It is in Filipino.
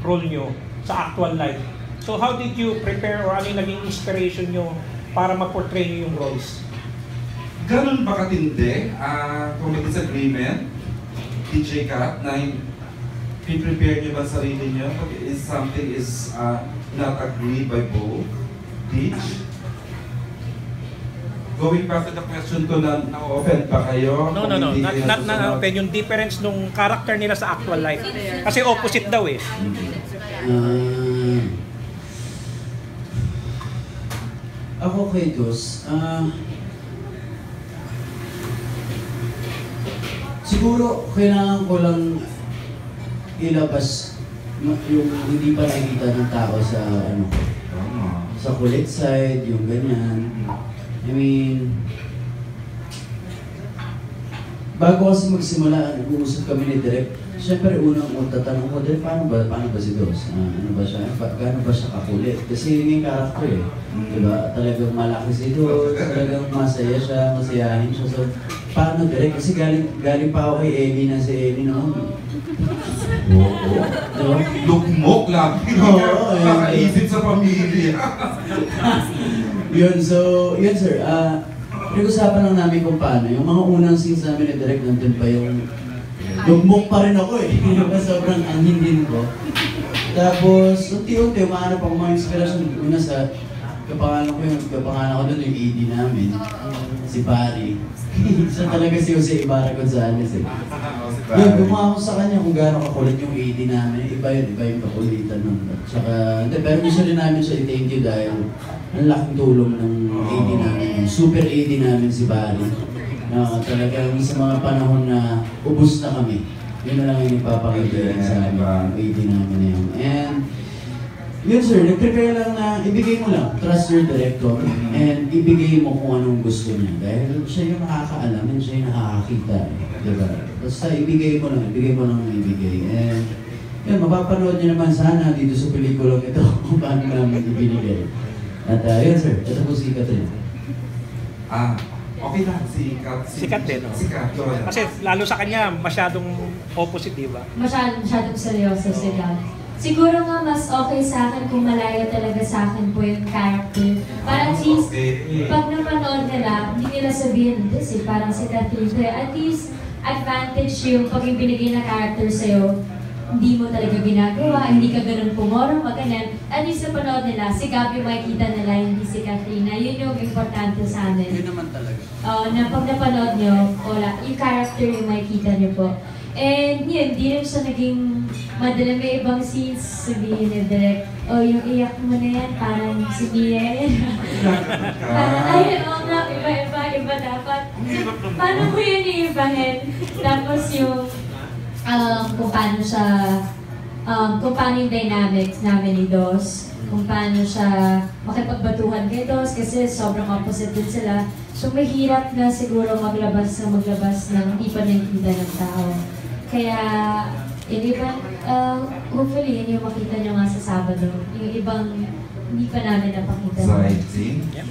role nyo sa actual life. So how did you prepare or ano yung naging inspiration nyo para ma-portray nyo yung roles? Ganun ba katindi? Kung may disagreement, DJ Kat, na prepare nyo ba sarili nyo? If something is not agreed by both, teach? Going back to the question ko na-offend pa kayo? No. Not na-offend. Yung difference nung character nila sa actual life. Kasi opposite daw eh. Ako kay Dos, siguro kailangan ko lang ilabas yung hindi pa nakikita ng tao sa ano, sa kulit side, yung ganyan. I mean, bago kasi magsimula, nag-uusap kami ni Direk, siyempre unang tatanong ko, Direk, paano ba si Dos? Ano ba siya? Gaano ba siya kakulit? Kasi yun yung character eh. Diba? Talagang malaki si Dos, talagang masaya siya, masayahin siya. So, paano Direk? Kasi galing pa ako kay Ellie na si Ellie noon. Oo. Lugmok lang. Oo, kakaisip sa pamilya. Yun, so, yun sir, nag-usapan lang namin kung paano. Yung mga unang scenes namin ni Direk, nandun pa yung lugmok pa rin ako eh. Sobrang angin ko. Tapos, unti-unti, umahanap ako mga inspirasyon. Una sa kapangalan ko doon yung AD namin, si Barry. Siya talaga si Jose Ibarra Gonzalez eh. Yun, gumawa ako sa kanya kung gaano kakulit yung AD namin. Iba yung kakulitan nun. Tsaka, pero gusto rin namin siya i-thank you dahil ang laking tulong ng AD namin. Super AD namin si Barry. Talagang sa mga panahon na ubus na kami. Yun na lang yung ipapakita sa amin, yung AD namin na yun. And yun sir, nag-prepare lang na ibigay mo lang, trust your director, and ibigay mo kung anong gusto niya. Dahil siya yung nakakaalam, and siya yung nakakakita. Diba? Basta ibigay mo lang. And yun, mapapanood niyo naman sana dito sa pelikulang ito kung paano namin ibinigay. At yun sir, ito po si Catherine. Okay lang, Sikat din, no? Sikat. Kasi lalo sa kanya, masyadong opposite, di ba? Masyadong seryoso sila. Siguro nga mas okay sa akin kung malayo talaga sa akin po yung character. Para at least, pag napanood nila, hindi nila sabihin, this eh, parang si Catherine. At least, advantage yung pag yung binigay na character sa'yo, hindi mo talaga ginagawa, hindi ka ganun pumorong, ganyan. At least napanood nila, si Gabby makikita nila, hindi si Katrina. Yun yung importante sa amin. Yun naman talaga. Na pag napanood nyo, wala, yung character yung makikita nyo po. And yun, di rin siya naging madala. May ibang scenes, sabihin ni Direk, yung iyak mo na yan, parang si Mia. Parang, ayun, nga, iba dapat. Paano mo yun iibahin? Tapos yung, kung paano siya, kung paano yung dynamics namin ni Dos, kung paano siya makipagbatuhan kay Dos, kasi sobrang opposite din sila. So mahirap na siguro maglabas ng hindi pa nakikita ng tao. Kaya, yung iba, hopefully yun yung makita nyo nga sa Sabado. Yung ibang hindi pa namin napakita. Side scene? Yep.